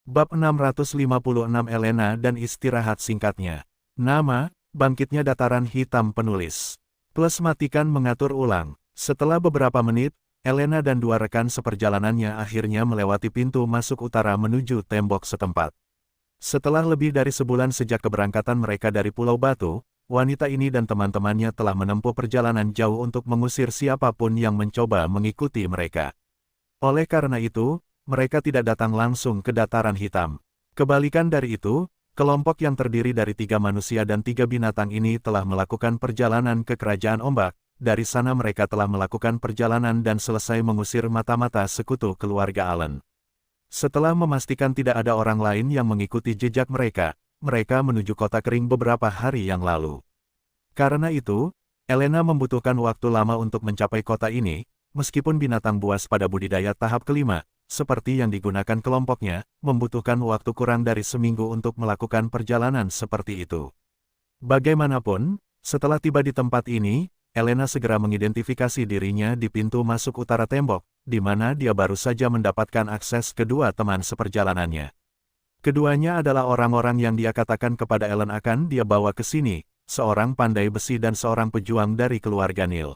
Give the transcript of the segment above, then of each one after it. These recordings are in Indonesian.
Bab 656 Elena dan istirahat singkatnya. Nama, bangkitnya dataran hitam penulis. Plus matikan mengatur ulang. Setelah beberapa menit, Elena dan dua rekan seperjalanannya akhirnya melewati pintu masuk utara menuju tembok setempat. Setelah lebih dari sebulan sejak keberangkatan mereka dari Pulau Batu, wanita ini dan teman-temannya telah menempuh perjalanan jauh untuk mengusir siapapun yang mencoba mengikuti mereka. Oleh karena itu, mereka tidak datang langsung ke dataran hitam. Kebalikan dari itu, kelompok yang terdiri dari 3 manusia dan 3 binatang ini telah melakukan perjalanan ke Kerajaan Ombak. Dari sana mereka telah melakukan perjalanan dan selesai mengusir mata-mata sekutu keluarga Allen. Setelah memastikan tidak ada orang lain yang mengikuti jejak mereka, mereka menuju kota kering beberapa hari yang lalu. Karena itu, Elena membutuhkan waktu lama untuk mencapai kota ini, meskipun binatang buas pada budidaya tahap kelima, seperti yang digunakan kelompoknya, membutuhkan waktu kurang dari seminggu untuk melakukan perjalanan seperti itu. Bagaimanapun, setelah tiba di tempat ini, Elena segera mengidentifikasi dirinya di pintu masuk utara tembok, di mana dia baru saja mendapatkan akses kedua teman seperjalanannya. Keduanya adalah orang-orang yang dia katakan kepada Ellen akan dia bawa ke sini, seorang pandai besi dan seorang pejuang dari keluarga Neil.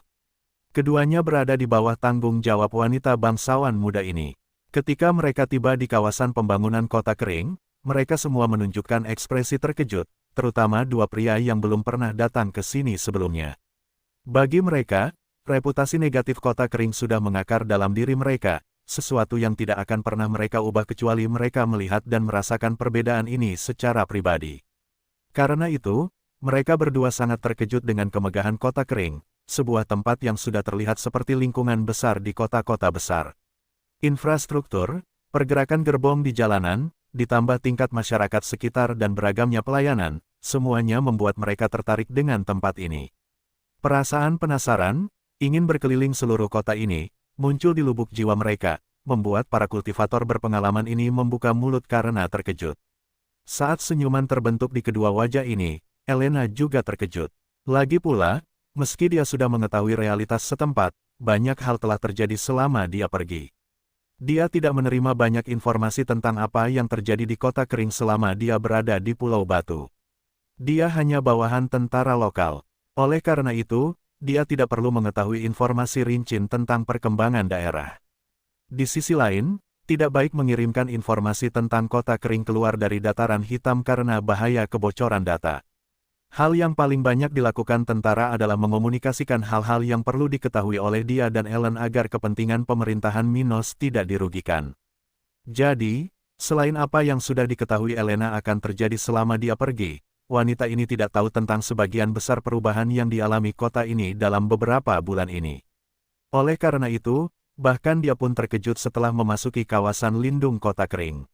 Keduanya berada di bawah tanggung jawab wanita bangsawan muda ini. Ketika mereka tiba di kawasan pembangunan kota kering, mereka semua menunjukkan ekspresi terkejut, terutama dua pria yang belum pernah datang ke sini sebelumnya. Bagi mereka, reputasi negatif kota kering sudah mengakar dalam diri mereka, sesuatu yang tidak akan pernah mereka ubah kecuali mereka melihat dan merasakan perbedaan ini secara pribadi. Karena itu, mereka berdua sangat terkejut dengan kemegahan kota kering, sebuah tempat yang sudah terlihat seperti lingkungan besar di kota-kota besar. Infrastruktur, pergerakan gerbong di jalanan, ditambah tingkat masyarakat sekitar dan beragamnya pelayanan, semuanya membuat mereka tertarik dengan tempat ini. Perasaan penasaran, ingin berkeliling seluruh kota ini, muncul di lubuk jiwa mereka, membuat para kultivator berpengalaman ini membuka mulut karena terkejut. Saat senyuman terbentuk di kedua wajah ini, Elena juga terkejut. Lagi pula, meski dia sudah mengetahui realitas setempat, banyak hal telah terjadi selama dia pergi. Dia tidak menerima banyak informasi tentang apa yang terjadi di kota kering selama dia berada di Pulau Batu. Dia hanya bawahan tentara lokal. Oleh karena itu, dia tidak perlu mengetahui informasi rinci tentang perkembangan daerah. Di sisi lain, tidak baik mengirimkan informasi tentang kota kering keluar dari dataran hitam karena bahaya kebocoran data. Hal yang paling banyak dilakukan tentara adalah mengomunikasikan hal-hal yang perlu diketahui oleh dia dan Ellen agar kepentingan pemerintahan Minos tidak dirugikan. Jadi, selain apa yang sudah diketahui Elena akan terjadi selama dia pergi, wanita ini tidak tahu tentang sebagian besar perubahan yang dialami kota ini dalam beberapa bulan ini. Oleh karena itu, bahkan dia pun terkejut setelah memasuki kawasan lindung kota kering.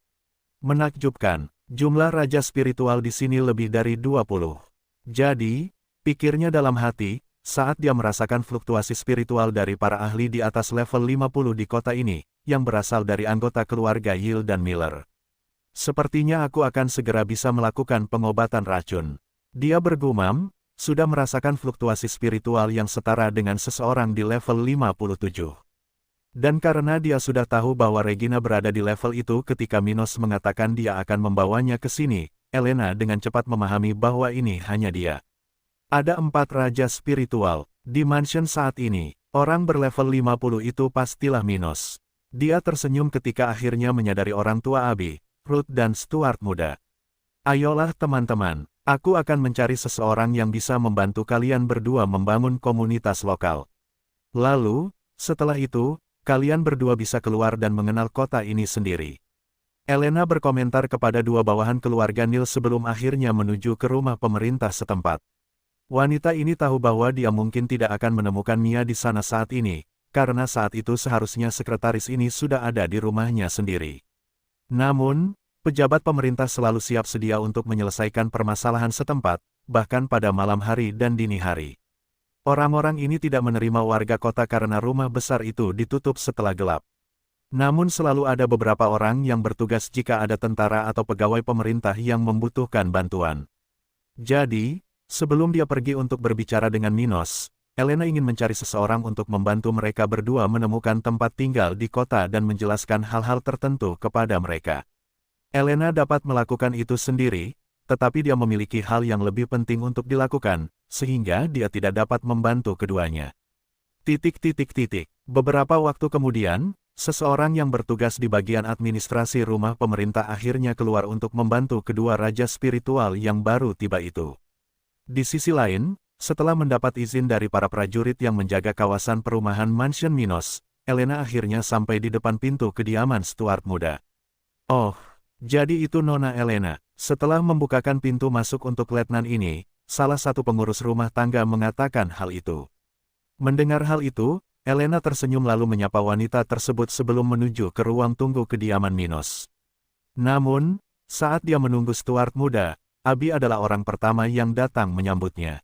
Menakjubkan, jumlah raja spiritual di sini lebih dari 20. Jadi, pikirnya dalam hati, saat dia merasakan fluktuasi spiritual dari para ahli di atas level 50 di kota ini, yang berasal dari anggota keluarga Yale dan Miller. Sepertinya aku akan segera bisa melakukan pengobatan racun. Dia bergumam, sudah merasakan fluktuasi spiritual yang setara dengan seseorang di level 57. Dan karena dia sudah tahu bahwa Regina berada di level itu ketika Minos mengatakan dia akan membawanya ke sini, Elena dengan cepat memahami bahwa ini hanya dia. Ada 4 raja spiritual di mansion saat ini. Orang berlevel 50 itu pastilah Minos. Dia tersenyum ketika akhirnya menyadari orang tua Abby, Ruth dan Stuart muda. Ayolah teman-teman, aku akan mencari seseorang yang bisa membantu kalian berdua membangun komunitas lokal. Lalu, setelah itu, kalian berdua bisa keluar dan mengenal kota ini sendiri. Elena berkomentar kepada dua bawahan keluarga Neil sebelum akhirnya menuju ke rumah pemerintah setempat. Wanita ini tahu bahwa dia mungkin tidak akan menemukan Mia di sana saat ini, karena saat itu seharusnya sekretaris ini sudah ada di rumahnya sendiri. Namun, pejabat pemerintah selalu siap sedia untuk menyelesaikan permasalahan setempat, bahkan pada malam hari dan dini hari. Orang-orang ini tidak menerima warga kota karena rumah besar itu ditutup setelah gelap. Namun selalu ada beberapa orang yang bertugas jika ada tentara atau pegawai pemerintah yang membutuhkan bantuan. Jadi, sebelum dia pergi untuk berbicara dengan Minos, Elena ingin mencari seseorang untuk membantu mereka berdua menemukan tempat tinggal di kota dan menjelaskan hal-hal tertentu kepada mereka. Elena dapat melakukan itu sendiri, tetapi dia memiliki hal yang lebih penting untuk dilakukan, sehingga dia tidak dapat membantu keduanya. Beberapa waktu kemudian, seseorang yang bertugas di bagian administrasi rumah pemerintah akhirnya keluar untuk membantu kedua raja spiritual yang baru tiba itu. Di sisi lain, setelah mendapat izin dari para prajurit yang menjaga kawasan perumahan Mansion Minos, Elena akhirnya sampai di depan pintu kediaman Stuart muda. Oh, jadi itu Nona Elena. Setelah membukakan pintu masuk untuk letnan ini, salah satu pengurus rumah tangga mengatakan hal itu. Mendengar hal itu, Elena tersenyum lalu menyapa wanita tersebut sebelum menuju ke ruang tunggu kediaman Minos. Namun, saat dia menunggu Stuart muda, Abi adalah orang pertama yang datang menyambutnya.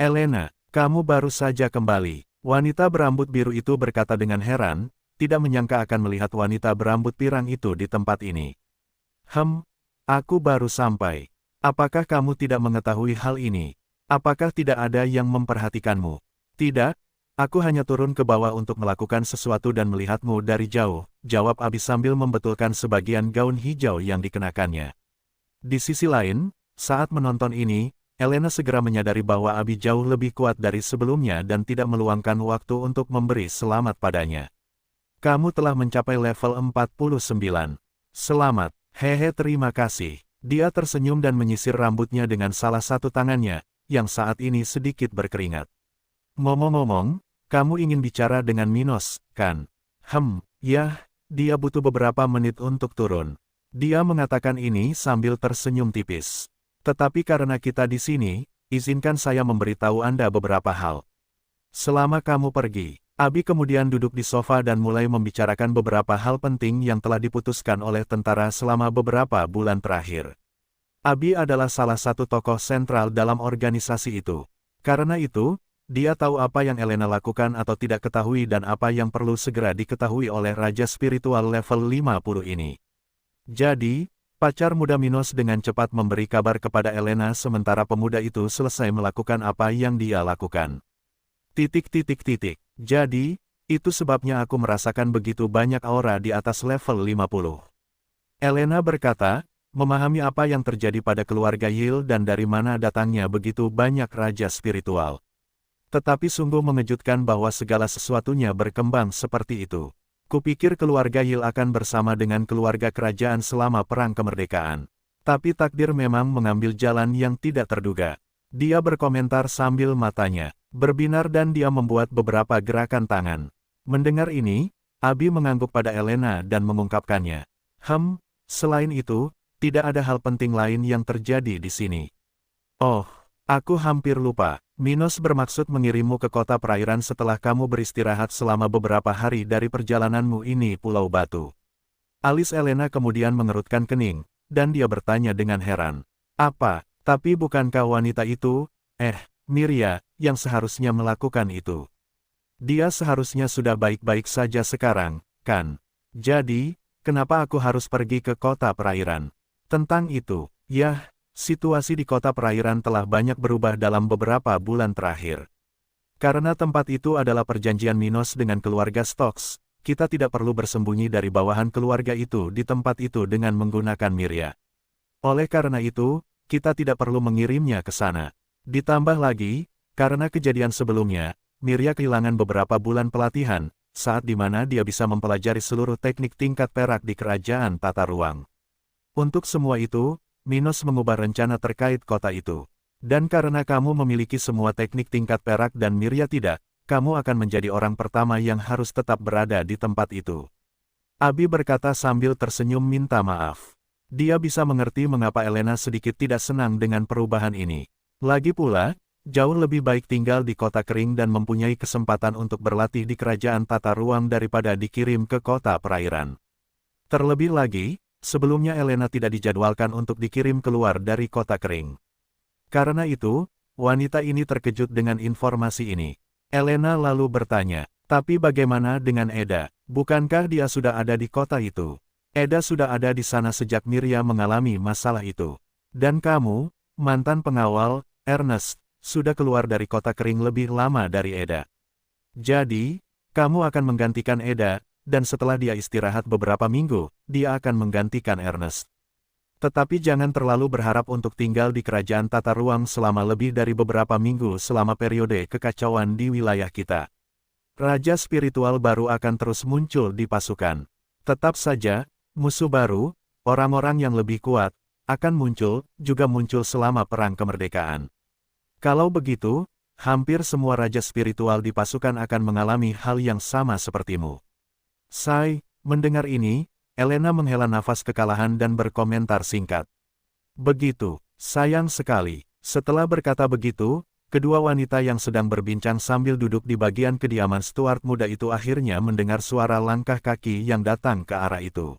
Elena, kamu baru saja kembali. Wanita berambut biru itu berkata dengan heran, tidak menyangka akan melihat wanita berambut pirang itu di tempat ini. Aku baru sampai. Apakah kamu tidak mengetahui hal ini? Apakah tidak ada yang memperhatikanmu? Tidak, aku hanya turun ke bawah untuk melakukan sesuatu dan melihatmu dari jauh, jawab Abi sambil membetulkan sebagian gaun hijau yang dikenakannya. Di sisi lain, saat menonton ini, Elena segera menyadari bahwa Abi jauh lebih kuat dari sebelumnya dan tidak meluangkan waktu untuk memberi selamat padanya. Kamu telah mencapai level 49. Selamat, hehe terima kasih. Dia tersenyum dan menyisir rambutnya dengan salah satu tangannya, yang saat ini sedikit berkeringat. Ngomong-ngomong, kamu ingin bicara dengan Minos, kan? Ya, dia butuh beberapa menit untuk turun. Dia mengatakan ini sambil tersenyum tipis. Tetapi karena kita di sini, izinkan saya memberitahu Anda beberapa hal. Selama kamu pergi, Abi kemudian duduk di sofa dan mulai membicarakan beberapa hal penting yang telah diputuskan oleh tentara selama beberapa bulan terakhir. Abi adalah salah satu tokoh sentral dalam organisasi itu. Karena itu, dia tahu apa yang Elena lakukan atau tidak ketahui dan apa yang perlu segera diketahui oleh Raja Spiritual level 50 ini. Jadi, pacar muda Minos dengan cepat memberi kabar kepada Elena sementara pemuda itu selesai melakukan apa yang dia lakukan. Jadi, itu sebabnya aku merasakan begitu banyak aura di atas level 50. Elena berkata, memahami apa yang terjadi pada keluarga Yil dan dari mana datangnya begitu banyak raja spiritual. Tetapi sungguh mengejutkan bahwa segala sesuatunya berkembang seperti itu. Kupikir keluarga Yil akan bersama dengan keluarga kerajaan selama perang kemerdekaan. Tapi takdir memang mengambil jalan yang tidak terduga. Dia berkomentar sambil matanya berbinar dan dia membuat beberapa gerakan tangan. Mendengar ini, Abi mengangguk pada Elena dan mengungkapkannya. Selain itu, tidak ada hal penting lain yang terjadi di sini. Oh, aku hampir lupa. Minos bermaksud mengirimmu ke kota perairan setelah kamu beristirahat selama beberapa hari dari perjalananmu ini Pulau Batu. Alis Elena kemudian mengerutkan kening, dan dia bertanya dengan heran. Apa, tapi bukankah wanita itu, Miria, yang seharusnya melakukan itu? Dia seharusnya sudah baik-baik saja sekarang, kan? Jadi, kenapa aku harus pergi ke kota perairan? Tentang itu, situasi di kota perairan telah banyak berubah dalam beberapa bulan terakhir. Karena tempat itu adalah perjanjian Minos dengan keluarga Stokes, kita tidak perlu bersembunyi dari bawahan keluarga itu di tempat itu dengan menggunakan Miria. Oleh karena itu, kita tidak perlu mengirimnya ke sana. Ditambah lagi, karena kejadian sebelumnya, Miria kehilangan beberapa bulan pelatihan, saat di mana dia bisa mempelajari seluruh teknik tingkat perak di kerajaan tata ruang. Untuk semua itu, Minos mengubah rencana terkait kota itu. Dan karena kamu memiliki semua teknik tingkat perak dan Miria tidak, kamu akan menjadi orang pertama yang harus tetap berada di tempat itu. Abi berkata sambil tersenyum minta maaf. Dia bisa mengerti mengapa Elena sedikit tidak senang dengan perubahan ini. Lagi pula, jauh lebih baik tinggal di kota kering dan mempunyai kesempatan untuk berlatih di kerajaan tata ruang daripada dikirim ke kota perairan. Terlebih lagi, sebelumnya Elena tidak dijadwalkan untuk dikirim keluar dari kota kering. Karena itu, wanita ini terkejut dengan informasi ini. Elena lalu bertanya, tapi bagaimana dengan Eda? Bukankah dia sudah ada di kota itu? Eda sudah ada di sana sejak Miria mengalami masalah itu. Dan kamu, mantan pengawal, Ernest, sudah keluar dari kota kering lebih lama dari Eda. Jadi, kamu akan menggantikan Eda, dan setelah dia istirahat beberapa minggu, dia akan menggantikan Ernest. Tetapi jangan terlalu berharap untuk tinggal di kerajaan tata ruang selama lebih dari beberapa minggu selama periode kekacauan di wilayah kita. Raja spiritual baru akan terus muncul di pasukan. Tetap saja, musuh baru, orang-orang yang lebih kuat, akan muncul, juga muncul selama perang kemerdekaan. Kalau begitu, hampir semua raja spiritual di pasukan akan mengalami hal yang sama sepertimu. Sai, mendengar ini, Elena menghela nafas kekalahan dan berkomentar singkat. Begitu, sayang sekali. Setelah berkata begitu, kedua wanita yang sedang berbincang sambil duduk di bagian kediaman Stuart muda itu akhirnya mendengar suara langkah kaki yang datang ke arah itu.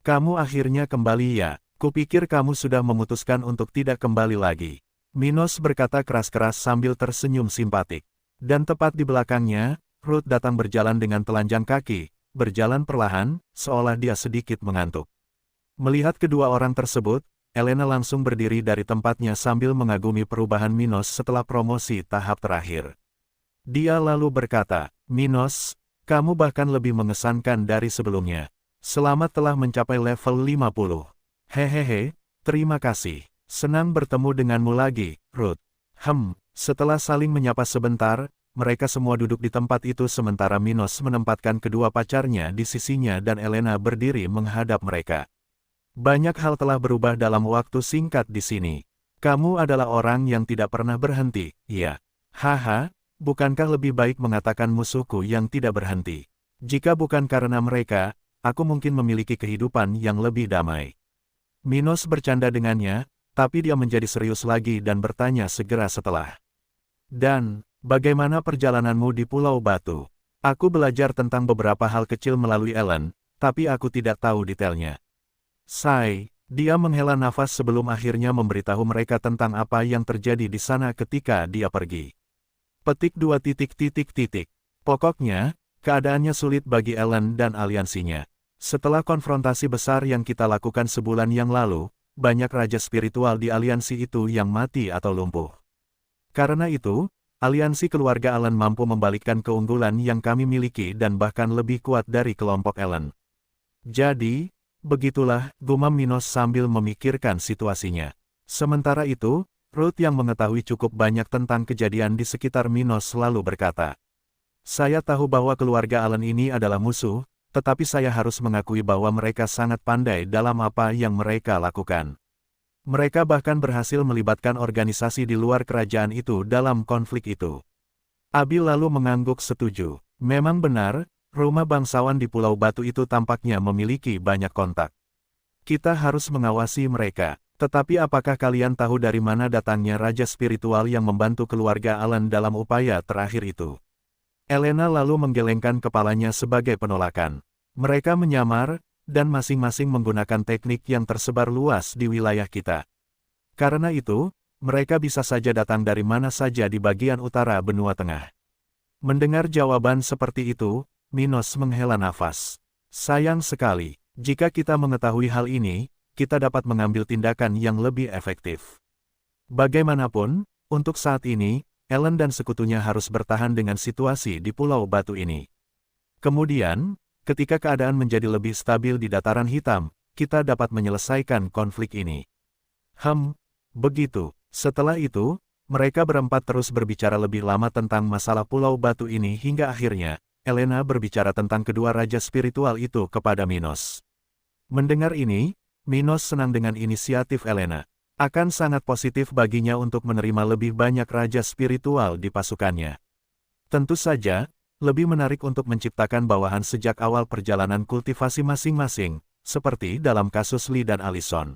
Kamu akhirnya kembali ya, kupikir kamu sudah memutuskan untuk tidak kembali lagi. Minos berkata keras-keras sambil tersenyum simpatik. Dan tepat di belakangnya, Ruth datang berjalan dengan telanjang kaki, berjalan perlahan, seolah dia sedikit mengantuk. Melihat kedua orang tersebut, Elena langsung berdiri dari tempatnya sambil mengagumi perubahan Minos setelah promosi tahap terakhir. Dia lalu berkata, Minos, kamu bahkan lebih mengesankan dari sebelumnya. Selamat telah mencapai level 50. Hehehe, terima kasih. Senang bertemu denganmu lagi, Ruth. Setelah saling menyapa sebentar, mereka semua duduk di tempat itu sementara Minos menempatkan kedua pacarnya di sisinya dan Elena berdiri menghadap mereka. Banyak hal telah berubah dalam waktu singkat di sini. Kamu adalah orang yang tidak pernah berhenti, iya. Haha, bukankah lebih baik mengatakan musuhku yang tidak berhenti? Jika bukan karena mereka, aku mungkin memiliki kehidupan yang lebih damai. Minos bercanda dengannya, tapi dia menjadi serius lagi dan bertanya segera setelah. Dan, bagaimana perjalananmu di Pulau Batu? Aku belajar tentang beberapa hal kecil melalui Ellen, tapi aku tidak tahu detailnya. Sai, dia menghela nafas sebelum akhirnya memberitahu mereka tentang apa yang terjadi di sana ketika dia pergi. Petik 2. Pokoknya, keadaannya sulit bagi Ellen dan aliansinya. Setelah konfrontasi besar yang kita lakukan sebulan yang lalu, banyak raja spiritual di aliansi itu yang mati atau lumpuh. Karena itu, aliansi keluarga Allen mampu membalikkan keunggulan yang kami miliki dan bahkan lebih kuat dari kelompok Allen. Jadi, begitulah, gumam Minos sambil memikirkan situasinya. Sementara itu, Ruth yang mengetahui cukup banyak tentang kejadian di sekitar Minos selalu berkata, saya tahu bahwa keluarga Allen ini adalah musuh, tetapi saya harus mengakui bahwa mereka sangat pandai dalam apa yang mereka lakukan. Mereka bahkan berhasil melibatkan organisasi di luar kerajaan itu dalam konflik itu. Abi lalu mengangguk setuju. Memang benar, rumah bangsawan di Pulau Batu itu tampaknya memiliki banyak kontak. Kita harus mengawasi mereka. Tetapi apakah kalian tahu dari mana datangnya raja spiritual yang membantu keluarga Allen dalam upaya terakhir itu? Elena lalu menggelengkan kepalanya sebagai penolakan. Mereka menyamar, dan masing-masing menggunakan teknik yang tersebar luas di wilayah kita. Karena itu, mereka bisa saja datang dari mana saja di bagian utara benua tengah. Mendengar jawaban seperti itu, Minos menghela nafas. Sayang sekali, jika kita mengetahui hal ini, kita dapat mengambil tindakan yang lebih efektif. Bagaimanapun, untuk saat ini, Ellen dan sekutunya harus bertahan dengan situasi di Pulau Batu ini. Kemudian, ketika keadaan menjadi lebih stabil di Dataran Hitam, kita dapat menyelesaikan konflik ini. Begitu. Setelah itu, mereka berempat terus berbicara lebih lama tentang masalah Pulau Batu ini hingga akhirnya, Elena berbicara tentang kedua raja spiritual itu kepada Minos. Mendengar ini, Minos senang dengan inisiatif Elena. Akan sangat positif baginya untuk menerima lebih banyak raja spiritual di pasukannya. Tentu saja, lebih menarik untuk menciptakan bawahan sejak awal perjalanan kultivasi masing-masing, seperti dalam kasus Lee dan Allison.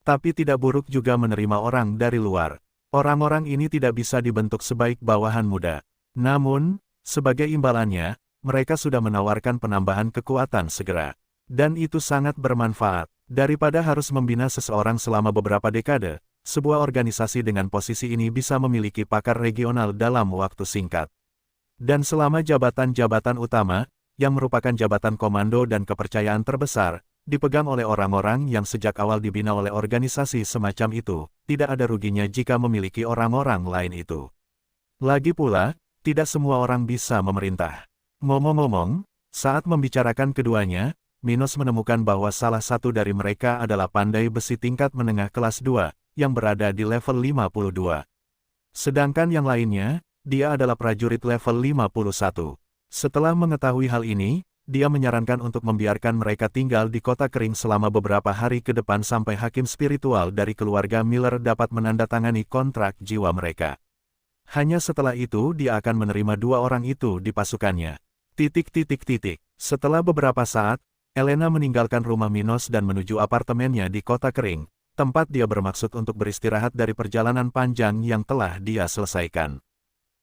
Tapi tidak buruk juga menerima orang dari luar. Orang-orang ini tidak bisa dibentuk sebaik bawahan muda. Namun, sebagai imbalannya, mereka sudah menawarkan penambahan kekuatan segera. Dan itu sangat bermanfaat. Daripada harus membina seseorang selama beberapa dekade, sebuah organisasi dengan posisi ini bisa memiliki pakar regional dalam waktu singkat. Dan selama jabatan-jabatan utama, yang merupakan jabatan komando dan kepercayaan terbesar, dipegang oleh orang-orang yang sejak awal dibina oleh organisasi semacam itu, tidak ada ruginya jika memiliki orang-orang lain itu. Lagi pula, tidak semua orang bisa memerintah. Ngomong-ngomong, saat membicarakan keduanya, Minos menemukan bahwa salah satu dari mereka adalah pandai besi tingkat menengah kelas 2, yang berada di level 52. Sedangkan yang lainnya, dia adalah prajurit level 51. Setelah mengetahui hal ini, dia menyarankan untuk membiarkan mereka tinggal di kota kering selama beberapa hari ke depan sampai hakim spiritual dari keluarga Miller dapat menandatangani kontrak jiwa mereka. Hanya setelah itu dia akan menerima dua orang itu di pasukannya. Setelah beberapa saat, Elena meninggalkan rumah Minos dan menuju apartemennya di kota kering, tempat dia bermaksud untuk beristirahat dari perjalanan panjang yang telah dia selesaikan.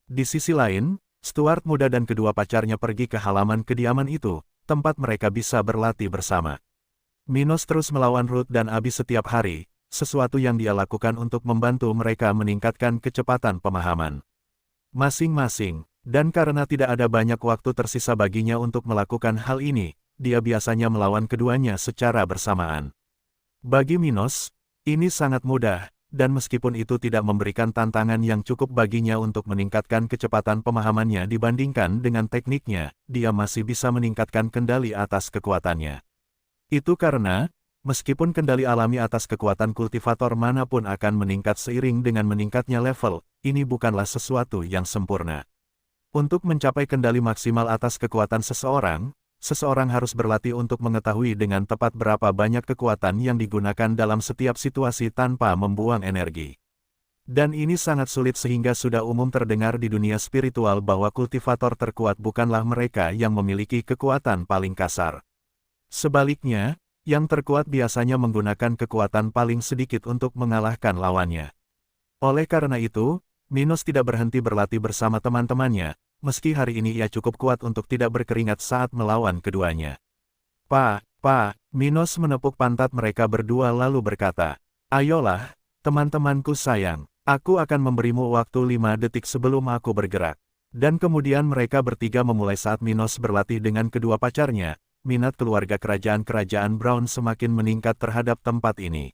Di sisi lain, Stuart muda dan kedua pacarnya pergi ke halaman kediaman itu, tempat mereka bisa berlatih bersama. Minos terus melawan Ruth dan Abby setiap hari, sesuatu yang dia lakukan untuk membantu mereka meningkatkan kecepatan pemahaman masing-masing, dan karena tidak ada banyak waktu tersisa baginya untuk melakukan hal ini, dia biasanya melawan keduanya secara bersamaan. Bagi Minos, ini sangat mudah, dan meskipun itu tidak memberikan tantangan yang cukup baginya untuk meningkatkan kecepatan pemahamannya dibandingkan dengan tekniknya, dia masih bisa meningkatkan kendali atas kekuatannya. Itu karena, meskipun kendali alami atas kekuatan kultivator manapun akan meningkat seiring dengan meningkatnya level, ini bukanlah sesuatu yang sempurna. Untuk mencapai kendali maksimal atas kekuatan seseorang harus berlatih untuk mengetahui dengan tepat berapa banyak kekuatan yang digunakan dalam setiap situasi tanpa membuang energi. Dan ini sangat sulit sehingga sudah umum terdengar di dunia spiritual bahwa kultivator terkuat bukanlah mereka yang memiliki kekuatan paling kasar. Sebaliknya, yang terkuat biasanya menggunakan kekuatan paling sedikit untuk mengalahkan lawannya. Oleh karena itu, Minos tidak berhenti berlatih bersama teman-temannya, meski hari ini ia cukup kuat untuk tidak berkeringat saat melawan keduanya. Minos menepuk pantat mereka berdua lalu berkata, "Ayolah, teman-temanku sayang, aku akan memberimu waktu 5 detik sebelum aku bergerak." Dan kemudian mereka bertiga memulai saat Minos berlatih dengan kedua pacarnya. Minat keluarga kerajaan Brown semakin meningkat terhadap tempat ini.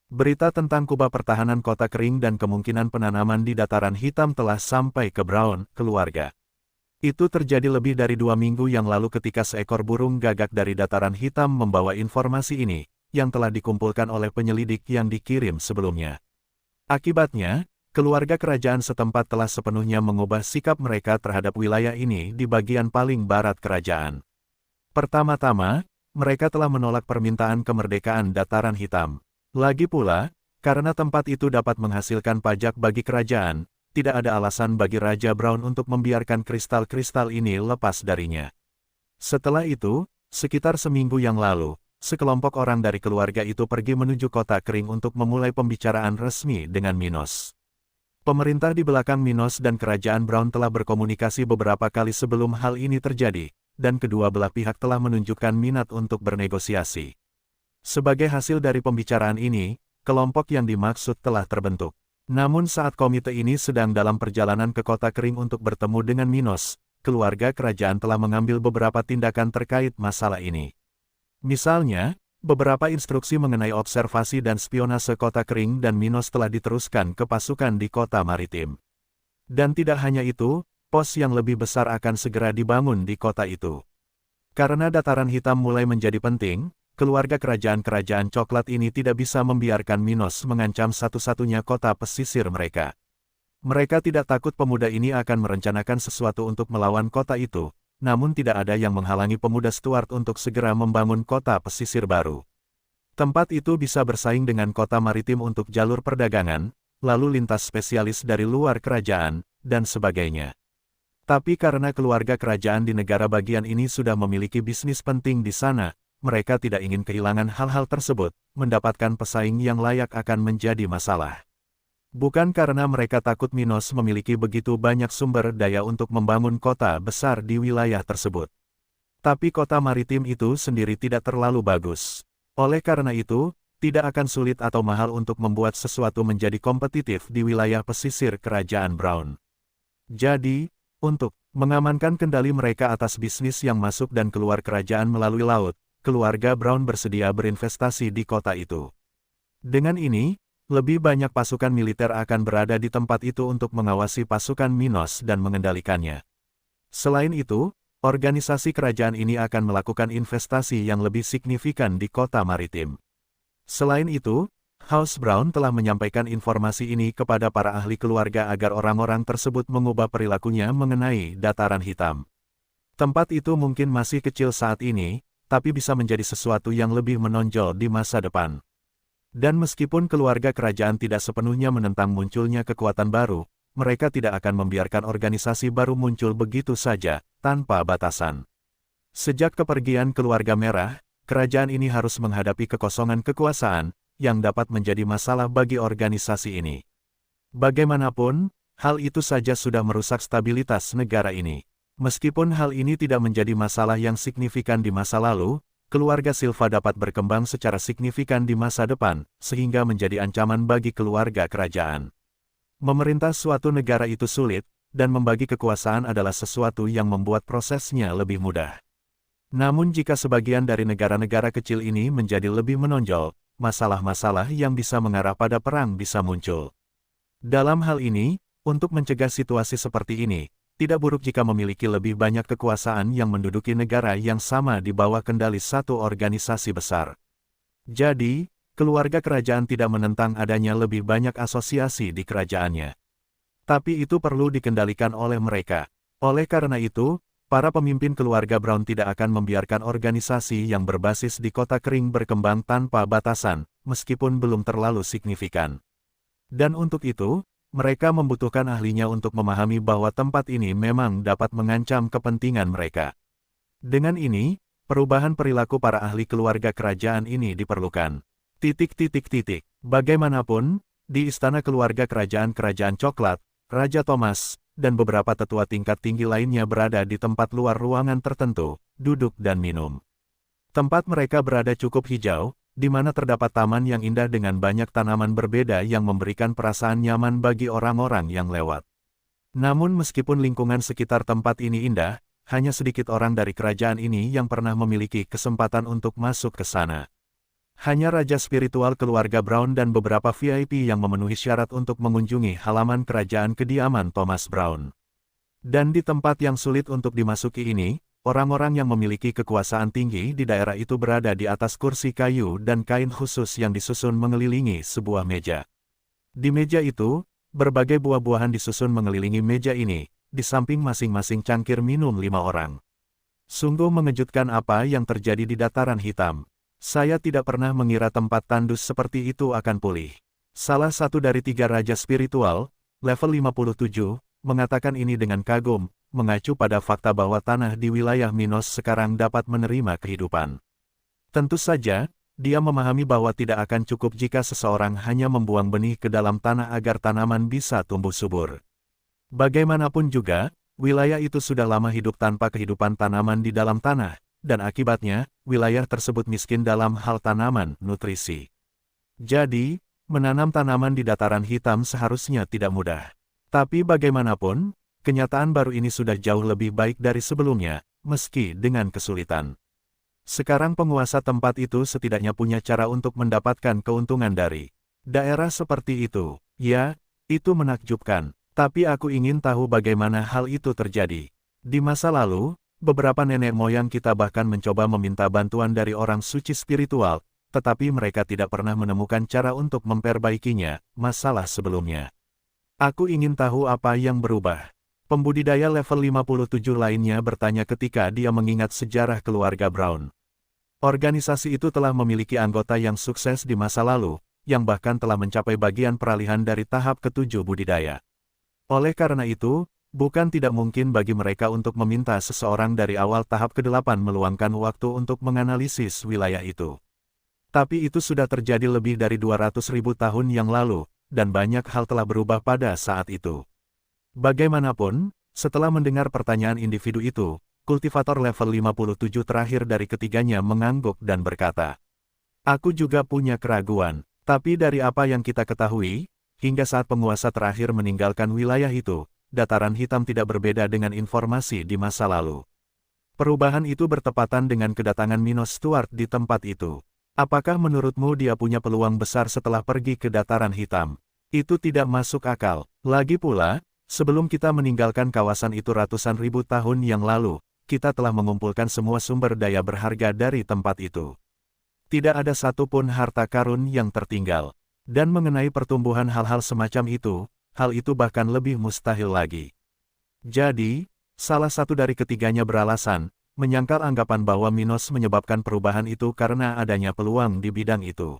Berita tentang kubah pertahanan kota kering dan kemungkinan penanaman di dataran hitam telah sampai ke Brown, keluarga. Itu terjadi lebih dari 2 minggu yang lalu ketika seekor burung gagak dari dataran hitam membawa informasi ini, yang telah dikumpulkan oleh penyelidik yang dikirim sebelumnya. Akibatnya, keluarga kerajaan setempat telah sepenuhnya mengubah sikap mereka terhadap wilayah ini di bagian paling barat kerajaan. Pertama-tama, mereka telah menolak permintaan kemerdekaan dataran hitam. Lagi pula, karena tempat itu dapat menghasilkan pajak bagi kerajaan, tidak ada alasan bagi Raja Brown untuk membiarkan kristal-kristal ini lepas darinya. Setelah itu, sekitar seminggu yang lalu, sekelompok orang dari keluarga itu pergi menuju kota kering untuk memulai pembicaraan resmi dengan Minos. Pemerintah di belakang Minos dan kerajaan Brown telah berkomunikasi beberapa kali sebelum hal ini terjadi, dan kedua belah pihak telah menunjukkan minat untuk bernegosiasi. Sebagai hasil dari pembicaraan ini, kelompok yang dimaksud telah terbentuk. Namun saat komite ini sedang dalam perjalanan ke kota kering untuk bertemu dengan Minos, keluarga kerajaan telah mengambil beberapa tindakan terkait masalah ini. Misalnya, beberapa instruksi mengenai observasi dan spionase kota kering dan Minos telah diteruskan ke pasukan di kota maritim. Dan tidak hanya itu, pos yang lebih besar akan segera dibangun di kota itu. Karena dataran hitam mulai menjadi penting, keluarga kerajaan coklat ini tidak bisa membiarkan Minos mengancam satu-satunya kota pesisir mereka. Mereka tidak takut pemuda ini akan merencanakan sesuatu untuk melawan kota itu, namun tidak ada yang menghalangi pemuda Stuart untuk segera membangun kota pesisir baru. Tempat itu bisa bersaing dengan kota maritim untuk jalur perdagangan, lalu lintas spesialis dari luar kerajaan, dan sebagainya. Tapi karena keluarga kerajaan di negara bagian ini sudah memiliki bisnis penting di sana, mereka tidak ingin kehilangan hal-hal tersebut, mendapatkan pesaing yang layak akan menjadi masalah. Bukan karena mereka takut Minos memiliki begitu banyak sumber daya untuk membangun kota besar di wilayah tersebut. Tapi kota maritim itu sendiri tidak terlalu bagus. Oleh karena itu, tidak akan sulit atau mahal untuk membuat sesuatu menjadi kompetitif di wilayah pesisir kerajaan Brown. Jadi, untuk mengamankan kendali mereka atas bisnis yang masuk dan keluar kerajaan melalui laut, keluarga Brown bersedia berinvestasi di kota itu. Dengan ini, lebih banyak pasukan militer akan berada di tempat itu untuk mengawasi pasukan Minos dan mengendalikannya. Selain itu, organisasi kerajaan ini akan melakukan investasi yang lebih signifikan di kota maritim. Selain itu, House Brown telah menyampaikan informasi ini kepada para ahli keluarga agar orang-orang tersebut mengubah perilakunya mengenai dataran hitam. Tempat itu mungkin masih kecil saat ini, tapi bisa menjadi sesuatu yang lebih menonjol di masa depan. Dan meskipun keluarga kerajaan tidak sepenuhnya menentang munculnya kekuatan baru, mereka tidak akan membiarkan organisasi baru muncul begitu saja, tanpa batasan. Sejak kepergian keluarga merah, kerajaan ini harus menghadapi kekosongan kekuasaan, yang dapat menjadi masalah bagi organisasi ini. Bagaimanapun, hal itu saja sudah merusak stabilitas negara ini. Meskipun hal ini tidak menjadi masalah yang signifikan di masa lalu, keluarga Silva dapat berkembang secara signifikan di masa depan, sehingga menjadi ancaman bagi keluarga kerajaan. Memerintah suatu negara itu sulit, dan membagi kekuasaan adalah sesuatu yang membuat prosesnya lebih mudah. Namun jika sebagian dari negara-negara kecil ini menjadi lebih menonjol, masalah-masalah yang bisa mengarah pada perang bisa muncul. Dalam hal ini, untuk mencegah situasi seperti ini, tidak buruk jika memiliki lebih banyak kekuasaan yang menduduki negara yang sama di bawah kendali satu organisasi besar. Jadi, keluarga kerajaan tidak menentang adanya lebih banyak asosiasi di kerajaannya. Tapi itu perlu dikendalikan oleh mereka. Oleh karena itu, para pemimpin keluarga Brown tidak akan membiarkan organisasi yang berbasis di kota kering berkembang tanpa batasan, meskipun belum terlalu signifikan. Dan untuk itu, mereka membutuhkan ahlinya untuk memahami bahwa tempat ini memang dapat mengancam kepentingan mereka. Dengan ini, perubahan perilaku para ahli keluarga kerajaan ini diperlukan. Bagaimanapun, di istana keluarga kerajaan coklat, Raja Thomas, dan beberapa tetua tingkat tinggi lainnya berada di tempat luar ruangan tertentu, duduk dan minum. Tempat mereka berada cukup hijau, di mana terdapat taman yang indah dengan banyak tanaman berbeda yang memberikan perasaan nyaman bagi orang-orang yang lewat. Namun meskipun lingkungan sekitar tempat ini indah, hanya sedikit orang dari kerajaan ini yang pernah memiliki kesempatan untuk masuk ke sana. Hanya raja spiritual keluarga Brown dan beberapa VIP yang memenuhi syarat untuk mengunjungi halaman kerajaan kediaman Thomas Brown. Dan di tempat yang sulit untuk dimasuki ini, orang-orang yang memiliki kekuasaan tinggi di daerah itu berada di atas kursi kayu dan kain khusus yang disusun mengelilingi sebuah meja. Di meja itu, berbagai buah-buahan disusun mengelilingi meja ini, di samping masing-masing cangkir minum 5 orang. Sungguh mengejutkan apa yang terjadi di dataran hitam. Saya tidak pernah mengira tempat tandus seperti itu akan pulih. Salah satu dari 3 raja spiritual, level 57, mengatakan ini dengan kagum, mengacu pada fakta bahwa tanah di wilayah Minos sekarang dapat menerima kehidupan. Tentu saja, dia memahami bahwa tidak akan cukup jika seseorang hanya membuang benih ke dalam tanah agar tanaman bisa tumbuh subur. Bagaimanapun juga, wilayah itu sudah lama hidup tanpa kehidupan tanaman di dalam tanah, dan akibatnya, wilayah tersebut miskin dalam hal tanaman nutrisi. Jadi, menanam tanaman di dataran hitam seharusnya tidak mudah. Tapi bagaimanapun, kenyataan baru ini sudah jauh lebih baik dari sebelumnya, meski dengan kesulitan. Sekarang penguasa tempat itu setidaknya punya cara untuk mendapatkan keuntungan dari daerah seperti itu. Ya, itu menakjubkan. Tapi aku ingin tahu bagaimana hal itu terjadi. Di masa lalu, beberapa nenek moyang kita bahkan mencoba meminta bantuan dari orang suci spiritual, tetapi mereka tidak pernah menemukan cara untuk memperbaikinya, masalah sebelumnya. Aku ingin tahu apa yang berubah. Pembudidaya level 57 lainnya bertanya ketika dia mengingat sejarah keluarga Brown. Organisasi itu telah memiliki anggota yang sukses di masa lalu, yang bahkan telah mencapai bagian peralihan dari tahap ke-7 budidaya. Oleh karena itu, bukan tidak mungkin bagi mereka untuk meminta seseorang dari awal tahap ke-8 meluangkan waktu untuk menganalisis wilayah itu. Tapi itu sudah terjadi lebih dari 200.000 tahun yang lalu, dan banyak hal telah berubah pada saat itu. Bagaimanapun, setelah mendengar pertanyaan individu itu, kultivator level 57 terakhir dari ketiganya mengangguk dan berkata, "Aku juga punya keraguan, tapi dari apa yang kita ketahui, hingga saat penguasa terakhir meninggalkan wilayah itu, dataran hitam tidak berbeda dengan informasi di masa lalu. Perubahan itu bertepatan dengan kedatangan Minos Stuart di tempat itu. Apakah menurutmu dia punya peluang besar setelah pergi ke dataran hitam? Itu tidak masuk akal. Lagi pula, sebelum kita meninggalkan kawasan itu ratusan ribu tahun yang lalu, kita telah mengumpulkan semua sumber daya berharga dari tempat itu. Tidak ada satupun harta karun yang tertinggal. Dan mengenai pertumbuhan hal-hal semacam itu, hal itu bahkan lebih mustahil lagi. Jadi, salah satu dari ketiganya beralasan, menyangkal anggapan bahwa Minos menyebabkan perubahan itu karena adanya peluang di bidang itu.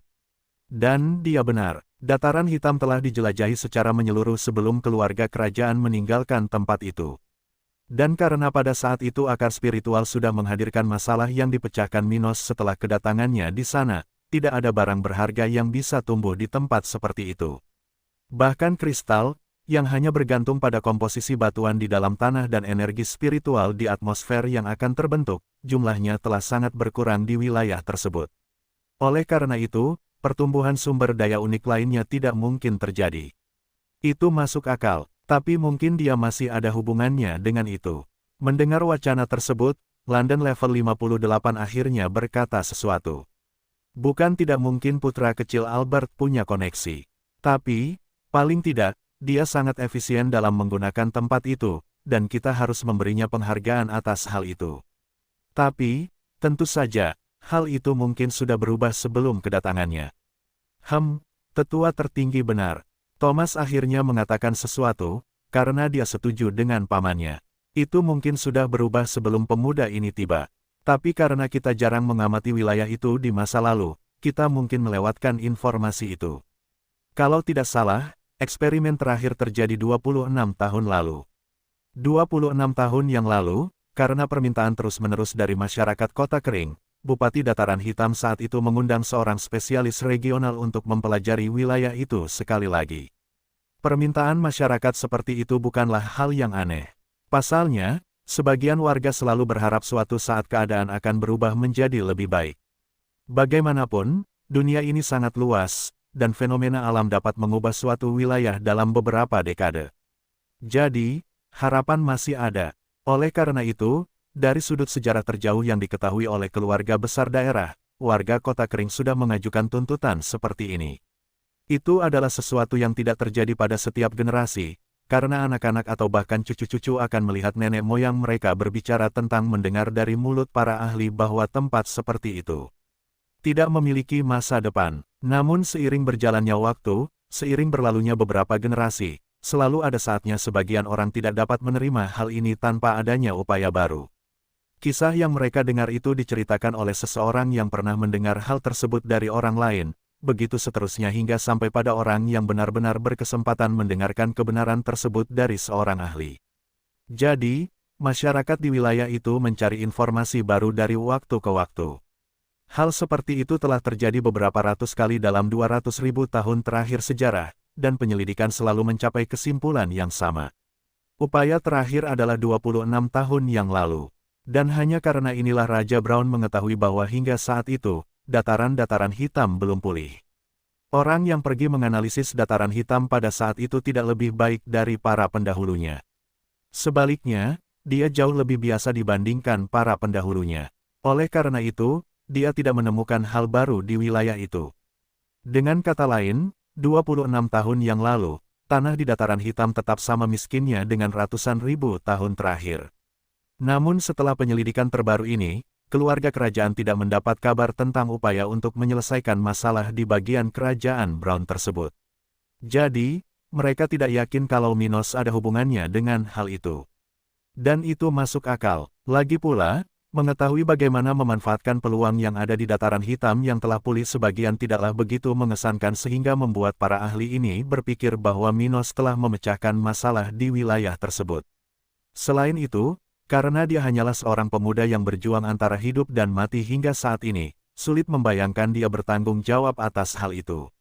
Dan dia benar, dataran hitam telah dijelajahi secara menyeluruh sebelum keluarga kerajaan meninggalkan tempat itu. Dan karena pada saat itu akar spiritual sudah menghadirkan masalah yang dipecahkan Minos setelah kedatangannya di sana, tidak ada barang berharga yang bisa tumbuh di tempat seperti itu. Bahkan kristal, yang hanya bergantung pada komposisi batuan di dalam tanah dan energi spiritual di atmosfer yang akan terbentuk, jumlahnya telah sangat berkurang di wilayah tersebut. Oleh karena itu, pertumbuhan sumber daya unik lainnya tidak mungkin terjadi. Itu masuk akal. Tapi mungkin dia masih ada hubungannya dengan itu. Mendengar wacana tersebut, London level 58 akhirnya berkata sesuatu. Bukan tidak mungkin putra kecil Albert punya koneksi. Tapi, paling tidak, dia sangat efisien dalam menggunakan tempat itu, dan kita harus memberinya penghargaan atas hal itu. Tapi, tentu saja, hal itu mungkin sudah berubah sebelum kedatangannya. Tetua tertinggi benar. Thomas akhirnya mengatakan sesuatu, karena dia setuju dengan pamannya. Itu mungkin sudah berubah sebelum pemuda ini tiba. Tapi karena kita jarang mengamati wilayah itu di masa lalu, kita mungkin melewatkan informasi itu. Kalau tidak salah, eksperimen terakhir terjadi 26 tahun lalu. 26 tahun yang lalu, karena permintaan terus-menerus dari masyarakat Kota Kering, Bupati Dataran Hitam saat itu mengundang seorang spesialis regional untuk mempelajari wilayah itu sekali lagi. Permintaan masyarakat seperti itu bukanlah hal yang aneh. Pasalnya, sebagian warga selalu berharap suatu saat keadaan akan berubah menjadi lebih baik. Bagaimanapun, dunia ini sangat luas, dan fenomena alam dapat mengubah suatu wilayah dalam beberapa dekade. Jadi, harapan masih ada. Oleh karena itu, dari sudut sejarah terjauh yang diketahui oleh keluarga besar daerah, warga Kota Kering sudah mengajukan tuntutan seperti ini. Itu adalah sesuatu yang tidak terjadi pada setiap generasi, karena anak-anak atau bahkan cucu-cucu akan melihat nenek moyang mereka berbicara tentang mendengar dari mulut para ahli bahwa tempat seperti itu tidak memiliki masa depan. Namun seiring berjalannya waktu, seiring berlalunya beberapa generasi, selalu ada saatnya sebagian orang tidak dapat menerima hal ini tanpa adanya upaya baru. Kisah yang mereka dengar itu diceritakan oleh seseorang yang pernah mendengar hal tersebut dari orang lain, begitu seterusnya hingga sampai pada orang yang benar-benar berkesempatan mendengarkan kebenaran tersebut dari seorang ahli. Jadi, masyarakat di wilayah itu mencari informasi baru dari waktu ke waktu. Hal seperti itu telah terjadi beberapa ratus kali dalam 200.000 tahun terakhir sejarah, dan penyelidikan selalu mencapai kesimpulan yang sama. Upaya terakhir adalah 26 tahun yang lalu. Dan hanya karena inilah Raja Brown mengetahui bahwa hingga saat itu, dataran-dataran hitam belum pulih. Orang yang pergi menganalisis dataran hitam pada saat itu tidak lebih baik dari para pendahulunya. Sebaliknya, dia jauh lebih biasa dibandingkan para pendahulunya. Oleh karena itu, dia tidak menemukan hal baru di wilayah itu. Dengan kata lain, 26 tahun yang lalu, tanah di dataran hitam tetap sama miskinnya dengan ratusan ribu tahun terakhir. Namun setelah penyelidikan terbaru ini, keluarga kerajaan tidak mendapat kabar tentang upaya untuk menyelesaikan masalah di bagian kerajaan Brown tersebut. Jadi, mereka tidak yakin kalau Minos ada hubungannya dengan hal itu. Dan itu masuk akal. Lagi pula, mengetahui bagaimana memanfaatkan peluang yang ada di dataran hitam yang telah pulih sebagian tidaklah begitu mengesankan sehingga membuat para ahli ini berpikir bahwa Minos telah memecahkan masalah di wilayah tersebut. Selain itu, karena dia hanyalah seorang pemuda yang berjuang antara hidup dan mati hingga saat ini, sulit membayangkan dia bertanggung jawab atas hal itu.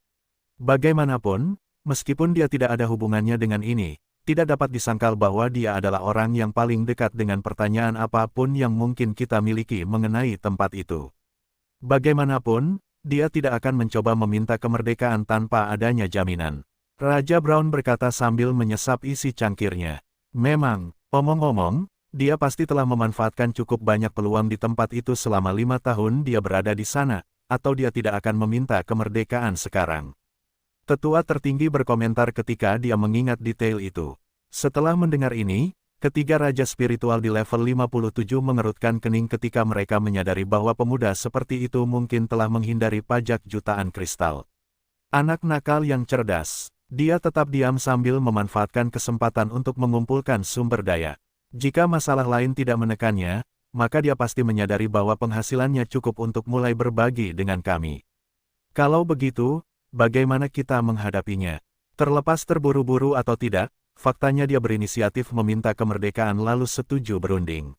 Bagaimanapun, meskipun dia tidak ada hubungannya dengan ini, tidak dapat disangkal bahwa dia adalah orang yang paling dekat dengan pertanyaan apapun yang mungkin kita miliki mengenai tempat itu. Bagaimanapun, dia tidak akan mencoba meminta kemerdekaan tanpa adanya jaminan. Raja Brown berkata sambil menyesap isi cangkirnya. Memang, omong-omong, dia pasti telah memanfaatkan cukup banyak peluang di tempat itu selama 5 tahun dia berada di sana, atau dia tidak akan meminta kemerdekaan sekarang. Tetua tertinggi berkomentar ketika dia mengingat detail itu. Setelah mendengar ini, Ketiga raja spiritual di level 57 mengerutkan kening ketika mereka menyadari bahwa pemuda seperti itu mungkin telah menghindari pajak jutaan kristal. Anak nakal yang cerdas. Dia tetap diam sambil memanfaatkan kesempatan untuk mengumpulkan sumber daya. Jika masalah lain tidak menekannya, maka dia pasti menyadari bahwa penghasilannya cukup untuk mulai berbagi dengan kami. Kalau begitu, bagaimana kita menghadapinya? Terlepas terburu-buru atau tidak, faktanya dia berinisiatif meminta kemerdekaan lalu setuju berunding.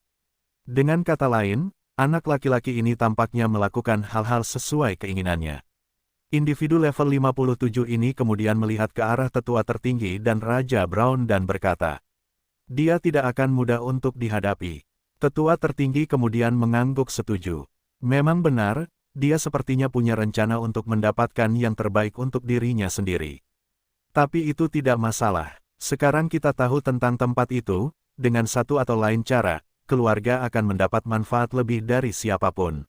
Dengan kata lain, anak laki-laki ini tampaknya melakukan hal-hal sesuai keinginannya. Individu level 57 ini kemudian melihat ke arah tetua tertinggi dan Raja Brown dan berkata, dia tidak akan mudah untuk dihadapi. Tetua tertinggi kemudian mengangguk setuju. Memang benar, dia sepertinya punya rencana untuk mendapatkan yang terbaik untuk dirinya sendiri. Tapi itu tidak masalah. Sekarang kita tahu tentang tempat itu, dengan satu atau lain cara, keluarga akan mendapat manfaat lebih dari siapapun.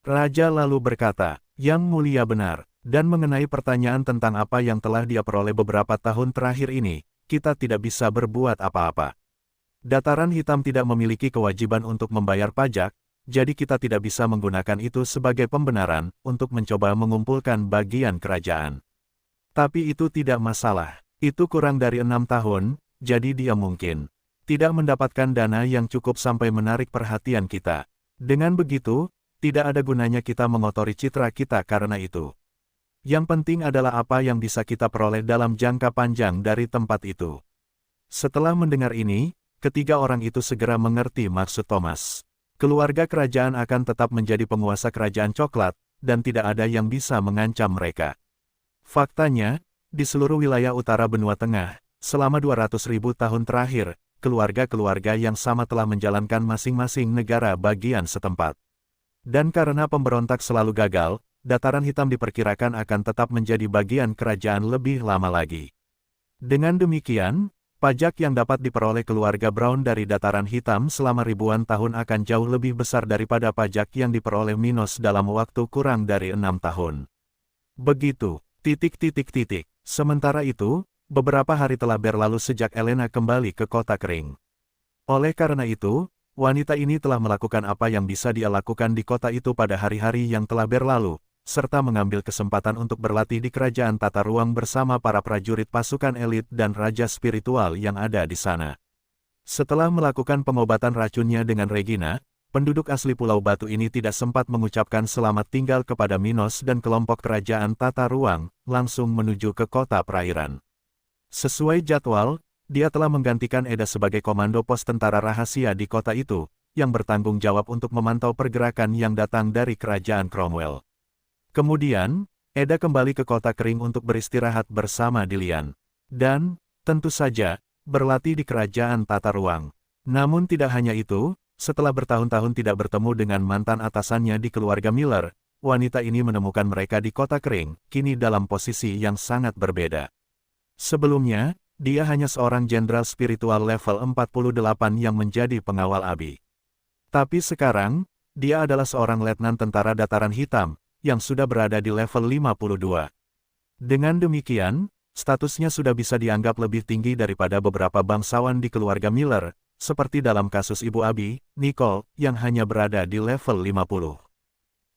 Raja lalu berkata, Yang Mulia benar, dan mengenai pertanyaan tentang apa yang telah dia peroleh beberapa tahun terakhir ini, kita tidak bisa berbuat apa-apa. Dataran Hitam tidak memiliki kewajiban untuk membayar pajak, jadi kita tidak bisa menggunakan itu sebagai pembenaran untuk mencoba mengumpulkan bagian kerajaan. Tapi itu tidak masalah. Itu kurang dari 6 tahun, jadi dia mungkin tidak mendapatkan dana yang cukup sampai menarik perhatian kita. Dengan begitu, tidak ada gunanya kita mengotori citra kita karena itu. Yang penting adalah apa yang bisa kita peroleh dalam jangka panjang dari tempat itu. Setelah mendengar ini, ketiga orang itu segera mengerti maksud Thomas. Keluarga kerajaan akan tetap menjadi penguasa kerajaan coklat, dan tidak ada yang bisa mengancam mereka. Faktanya, di seluruh wilayah utara benua tengah, selama 200.000 tahun terakhir, keluarga-keluarga yang sama telah menjalankan masing-masing negara bagian setempat. Dan karena pemberontak selalu gagal, Dataran Hitam diperkirakan akan tetap menjadi bagian kerajaan lebih lama lagi. Dengan demikian, pajak yang dapat diperoleh keluarga Brown dari Dataran Hitam selama ribuan tahun akan jauh lebih besar daripada pajak yang diperoleh Minos dalam waktu kurang dari 6 tahun. Begitu. Sementara itu, beberapa hari telah berlalu sejak Elena kembali ke kota kering. Oleh karena itu, wanita ini telah melakukan apa yang bisa dia lakukan di kota itu pada hari-hari yang telah berlalu, serta mengambil kesempatan untuk berlatih di kerajaan tata ruang bersama para prajurit pasukan elit dan raja spiritual yang ada di sana. Setelah melakukan pengobatan racunnya dengan Regina, penduduk asli Pulau Batu ini tidak sempat mengucapkan selamat tinggal kepada Minos dan kelompok kerajaan tata ruang, langsung menuju ke kota perairan. Sesuai jadwal, dia telah menggantikan Eda sebagai komando pos tentara rahasia di kota itu, yang bertanggung jawab untuk memantau pergerakan yang datang dari kerajaan Cromwell. Kemudian, Eda kembali ke kota kering untuk beristirahat bersama Dilian. Dan, tentu saja, berlatih di kerajaan tata ruang. Namun tidak hanya itu, setelah bertahun-tahun tidak bertemu dengan mantan atasannya di keluarga Miller, wanita ini menemukan mereka di kota kering, kini dalam posisi yang sangat berbeda. Sebelumnya, dia hanya seorang jenderal spiritual level 48 yang menjadi pengawal Abi. Tapi sekarang, dia adalah seorang letnan tentara Dataran Hitam, yang sudah berada di level 52. Dengan demikian, statusnya sudah bisa dianggap lebih tinggi daripada beberapa bangsawan di keluarga Miller, seperti dalam kasus Ibu Abi, Nicole, yang hanya berada di level 50.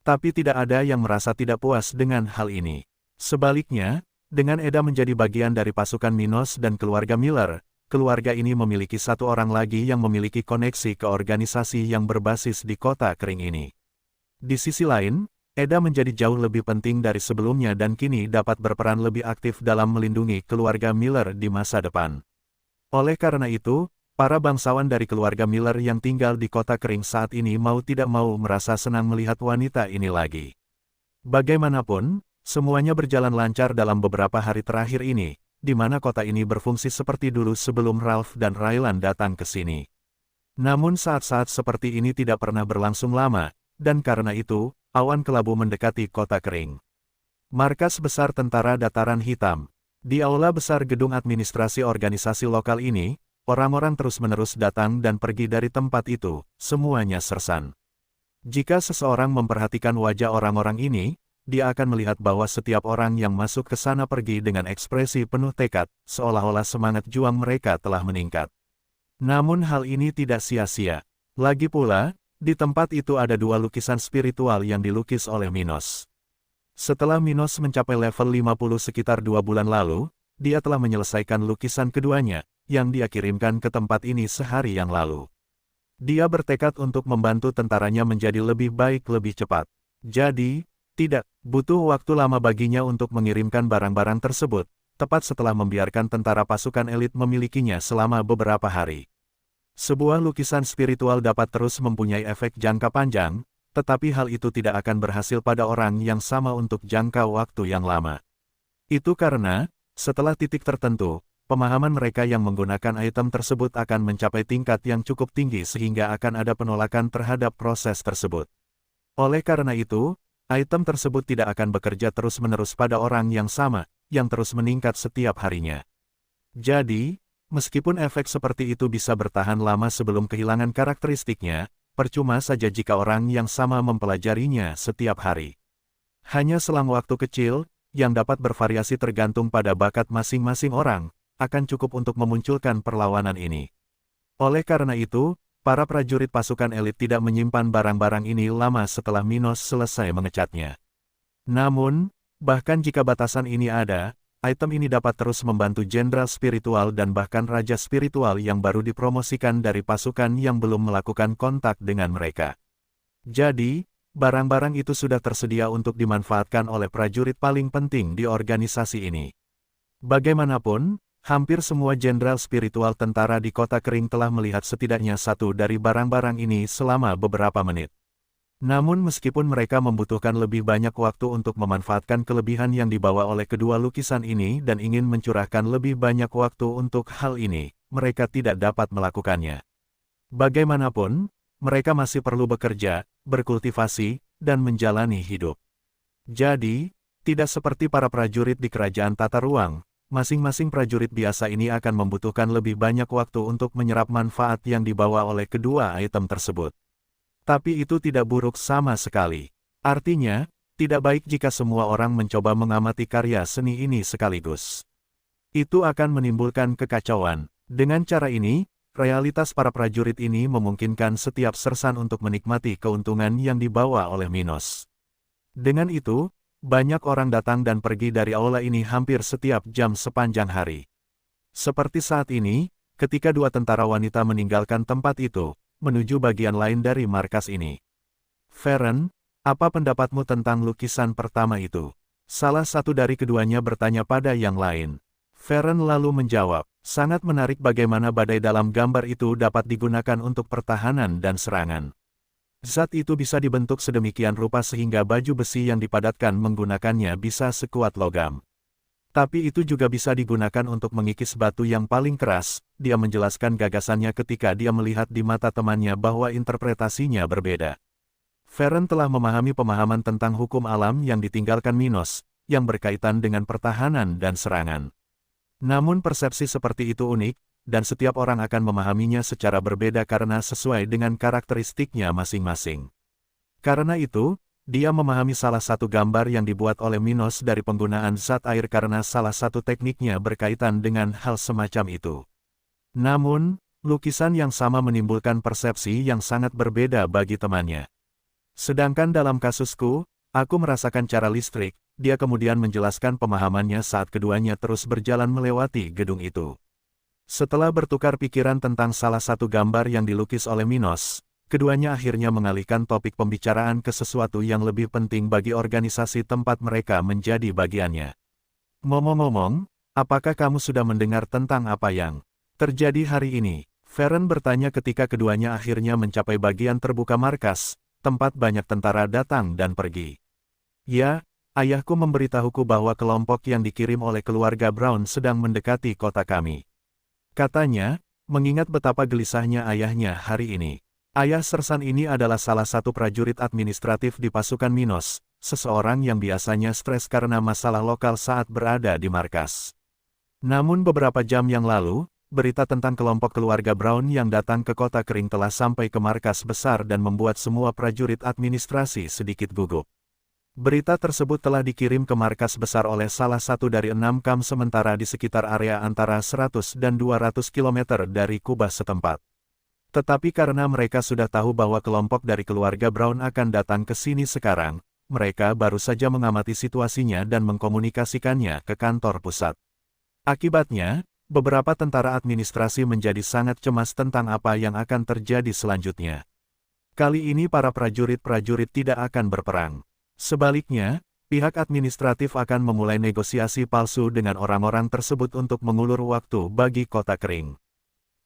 Tapi tidak ada yang merasa tidak puas dengan hal ini. Sebaliknya, dengan Eda menjadi bagian dari pasukan Minos dan keluarga Miller, keluarga ini memiliki satu orang lagi yang memiliki koneksi ke organisasi yang berbasis di kota kering ini. Di sisi lain, Eda menjadi jauh lebih penting dari sebelumnya dan kini dapat berperan lebih aktif dalam melindungi keluarga Miller di masa depan. Oleh karena itu, para bangsawan dari keluarga Miller yang tinggal di kota kering saat ini mau tidak mau merasa senang melihat wanita ini lagi. Bagaimanapun, semuanya berjalan lancar dalam beberapa hari terakhir ini, di mana kota ini berfungsi seperti dulu sebelum Ralph dan Rylan datang ke sini. Namun saat-saat seperti ini tidak pernah berlangsung lama, dan karena itu, awan kelabu mendekati kota kering. Markas besar tentara Dataran Hitam. Di aula besar gedung administrasi organisasi lokal ini, orang-orang terus-menerus datang dan pergi dari tempat itu, semuanya sersan. Jika seseorang memperhatikan wajah orang-orang ini, dia akan melihat bahwa setiap orang yang masuk ke sana pergi dengan ekspresi penuh tekad, seolah-olah semangat juang mereka telah meningkat. Namun hal ini tidak sia-sia. Lagi pula, di tempat itu ada dua lukisan spiritual yang dilukis oleh Minos. Setelah Minos mencapai level 50 sekitar 2 bulan lalu, dia telah menyelesaikan lukisan keduanya, yang dia kirimkan ke tempat ini sehari yang lalu. Dia bertekad untuk membantu tentaranya menjadi lebih baik lebih cepat. Jadi, tidak butuh waktu lama baginya untuk mengirimkan barang-barang tersebut, tepat setelah membiarkan tentara pasukan elit memilikinya selama beberapa hari. Sebuah lukisan spiritual dapat terus mempunyai efek jangka panjang, tetapi hal itu tidak akan berhasil pada orang yang sama untuk jangka waktu yang lama. Itu karena, setelah titik tertentu, pemahaman mereka yang menggunakan item tersebut akan mencapai tingkat yang cukup tinggi sehingga akan ada penolakan terhadap proses tersebut. Oleh karena itu, item tersebut tidak akan bekerja terus-menerus pada orang yang sama, yang terus meningkat setiap harinya. Jadi, meskipun efek seperti itu bisa bertahan lama sebelum kehilangan karakteristiknya, percuma saja jika orang yang sama mempelajarinya setiap hari. Hanya selang waktu kecil, yang dapat bervariasi tergantung pada bakat masing-masing orang, akan cukup untuk memunculkan perlawanan ini. Oleh karena itu, para prajurit pasukan elit tidak menyimpan barang-barang ini lama setelah Minos selesai mengecatnya. Namun, bahkan jika batasan ini ada, item ini dapat terus membantu jenderal spiritual dan bahkan raja spiritual yang baru dipromosikan dari pasukan yang belum melakukan kontak dengan mereka. Jadi, barang-barang itu sudah tersedia untuk dimanfaatkan oleh prajurit paling penting di organisasi ini. Bagaimanapun, hampir semua jenderal spiritual tentara di Kota Kering telah melihat setidaknya satu dari barang-barang ini selama beberapa menit. Namun meskipun mereka membutuhkan lebih banyak waktu untuk memanfaatkan kelebihan yang dibawa oleh kedua lukisan ini dan ingin mencurahkan lebih banyak waktu untuk hal ini, mereka tidak dapat melakukannya. Bagaimanapun, mereka masih perlu bekerja, berkultivasi, dan menjalani hidup. Jadi, tidak seperti para prajurit di kerajaan tata ruang, masing-masing prajurit biasa ini akan membutuhkan lebih banyak waktu untuk menyerap manfaat yang dibawa oleh kedua item tersebut. Tapi itu tidak buruk sama sekali. Artinya, tidak baik jika semua orang mencoba mengamati karya seni ini sekaligus. Itu akan menimbulkan kekacauan. Dengan cara ini, realitas para prajurit ini memungkinkan setiap sersan untuk menikmati keuntungan yang dibawa oleh Minos. Dengan itu, banyak orang datang dan pergi dari aula ini hampir setiap jam sepanjang hari. Seperti saat ini, ketika dua tentara wanita meninggalkan tempat itu, menuju bagian lain dari markas ini. Feren, apa pendapatmu tentang lukisan pertama itu? Salah satu dari keduanya bertanya pada yang lain. Feren lalu menjawab, sangat menarik bagaimana badai dalam gambar itu dapat digunakan untuk pertahanan dan serangan. Zat itu bisa dibentuk sedemikian rupa sehingga baju besi yang dipadatkan menggunakannya bisa sekuat logam. Tapi itu juga bisa digunakan untuk mengikis batu yang paling keras. Dia menjelaskan gagasannya ketika dia melihat di mata temannya bahwa interpretasinya berbeda. Feren telah memahami pemahaman tentang hukum alam yang ditinggalkan Minos, yang berkaitan dengan pertahanan dan serangan. Namun persepsi seperti itu unik, dan setiap orang akan memahaminya secara berbeda karena sesuai dengan karakteristiknya masing-masing. Karena itu, dia memahami salah satu gambar yang dibuat oleh Minos dari penggunaan zat air karena salah satu tekniknya berkaitan dengan hal semacam itu. Namun, lukisan yang sama menimbulkan persepsi yang sangat berbeda bagi temannya. Sedangkan dalam kasusku, aku merasakan cara listrik, dia kemudian menjelaskan pemahamannya saat keduanya terus berjalan melewati gedung itu. Setelah bertukar pikiran tentang salah satu gambar yang dilukis oleh Minos, keduanya akhirnya mengalihkan topik pembicaraan ke sesuatu yang lebih penting bagi organisasi tempat mereka menjadi bagiannya. Ngomong-ngomong, apakah kamu sudah mendengar tentang apa yang terjadi hari ini? Feren bertanya ketika keduanya akhirnya mencapai bagian terbuka markas, tempat banyak tentara datang dan pergi. Ya, ayahku memberitahuku bahwa kelompok yang dikirim oleh keluarga Brown sedang mendekati kota kami. Katanya, mengingat betapa gelisahnya ayahnya hari ini. Ayah sersan ini adalah salah satu prajurit administratif di pasukan Minos, seseorang yang biasanya stres karena masalah lokal saat berada di markas. Namun beberapa jam yang lalu, berita tentang kelompok keluarga Brown yang datang ke Kota Kering telah sampai ke markas besar dan membuat semua prajurit administrasi sedikit gugup. Berita tersebut telah dikirim ke markas besar oleh salah satu dari 6 kamp sementara di sekitar area antara 100 dan 200 km dari Kubah setempat. Tetapi karena mereka sudah tahu bahwa kelompok dari keluarga Brown akan datang ke sini sekarang, mereka baru saja mengamati situasinya dan mengkomunikasikannya ke kantor pusat. Akibatnya, beberapa tentara administrasi menjadi sangat cemas tentang apa yang akan terjadi selanjutnya. Kali ini para prajurit-prajurit tidak akan berperang. Sebaliknya, pihak administratif akan memulai negosiasi palsu dengan orang-orang tersebut untuk mengulur waktu bagi kota kering.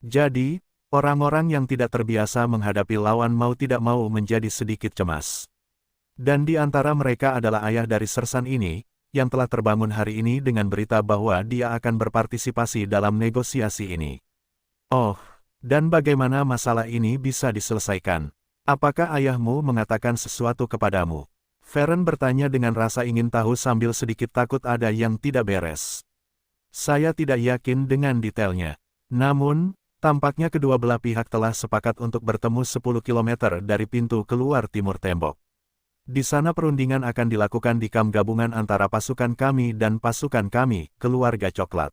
Jadi, orang-orang yang tidak terbiasa menghadapi lawan mau tidak mau menjadi sedikit cemas. Dan di antara mereka adalah ayah dari sersan ini, yang telah terbangun hari ini dengan berita bahwa dia akan berpartisipasi dalam negosiasi ini. Oh, dan bagaimana masalah ini bisa diselesaikan? Apakah ayahmu mengatakan sesuatu kepadamu? Feren bertanya dengan rasa ingin tahu sambil sedikit takut ada yang tidak beres. Saya tidak yakin dengan detailnya. Namun, tampaknya kedua belah pihak telah sepakat untuk bertemu 10 km dari pintu keluar timur tembok. Di sana perundingan akan dilakukan di kamp gabungan antara pasukan kami dan pasukan kami, keluarga coklat.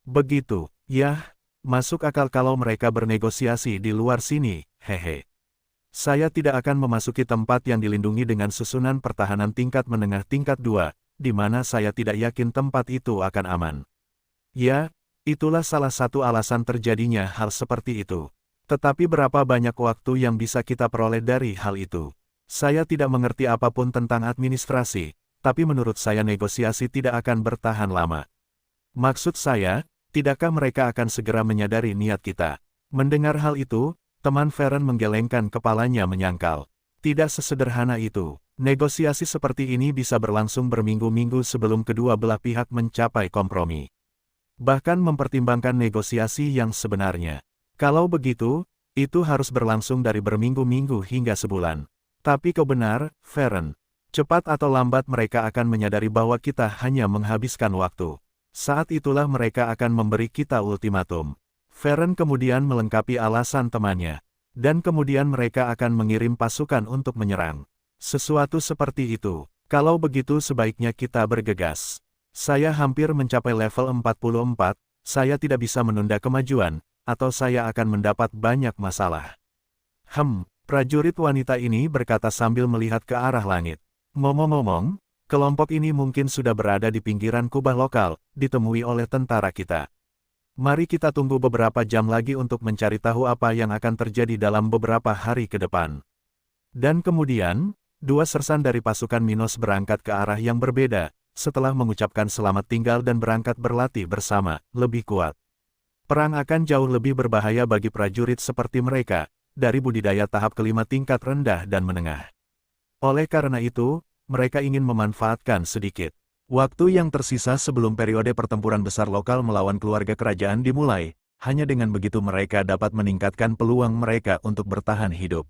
Begitu, yah, masuk akal kalau mereka bernegosiasi di luar sini, hehe. Saya tidak akan memasuki tempat yang dilindungi dengan susunan pertahanan tingkat menengah tingkat 2, di mana saya tidak yakin tempat itu akan aman. Ya, itulah salah satu alasan terjadinya hal seperti itu. Tetapi berapa banyak waktu yang bisa kita peroleh dari hal itu? Saya tidak mengerti apapun tentang administrasi, tapi menurut saya negosiasi tidak akan bertahan lama. Maksud saya, tidakkah mereka akan segera menyadari niat kita? Mendengar hal itu, teman Feren menggelengkan kepalanya menyangkal. Tidak sesederhana itu. Negosiasi seperti ini bisa berlangsung berminggu-minggu sebelum kedua belah pihak mencapai kompromi. Bahkan mempertimbangkan negosiasi yang sebenarnya. Kalau begitu, itu harus berlangsung dari berminggu-minggu hingga sebulan. Tapi kau benar, Feren. Cepat atau lambat mereka akan menyadari bahwa kita hanya menghabiskan waktu. Saat itulah mereka akan memberi kita ultimatum. Feren kemudian melengkapi alasan temannya. Dan kemudian mereka akan mengirim pasukan untuk menyerang. Sesuatu seperti itu. Kalau begitu sebaiknya kita bergegas. Saya hampir mencapai level 44, saya tidak bisa menunda kemajuan, atau saya akan mendapat banyak masalah. Prajurit wanita ini berkata sambil melihat ke arah langit. Ngomong-ngomong, kelompok ini mungkin sudah berada di pinggiran kubah lokal, ditemui oleh tentara kita. Mari kita tunggu beberapa jam lagi untuk mencari tahu apa yang akan terjadi dalam beberapa hari ke depan. Dan kemudian, dua sersan dari pasukan Minos berangkat ke arah yang berbeda, setelah mengucapkan selamat tinggal dan berangkat berlatih bersama, lebih kuat. Perang akan jauh lebih berbahaya bagi prajurit seperti mereka, dari budidaya tahap kelima tingkat rendah dan menengah. Oleh karena itu, mereka ingin memanfaatkan sedikit waktu yang tersisa sebelum periode pertempuran besar lokal melawan keluarga kerajaan dimulai, hanya dengan begitu mereka dapat meningkatkan peluang mereka untuk bertahan hidup.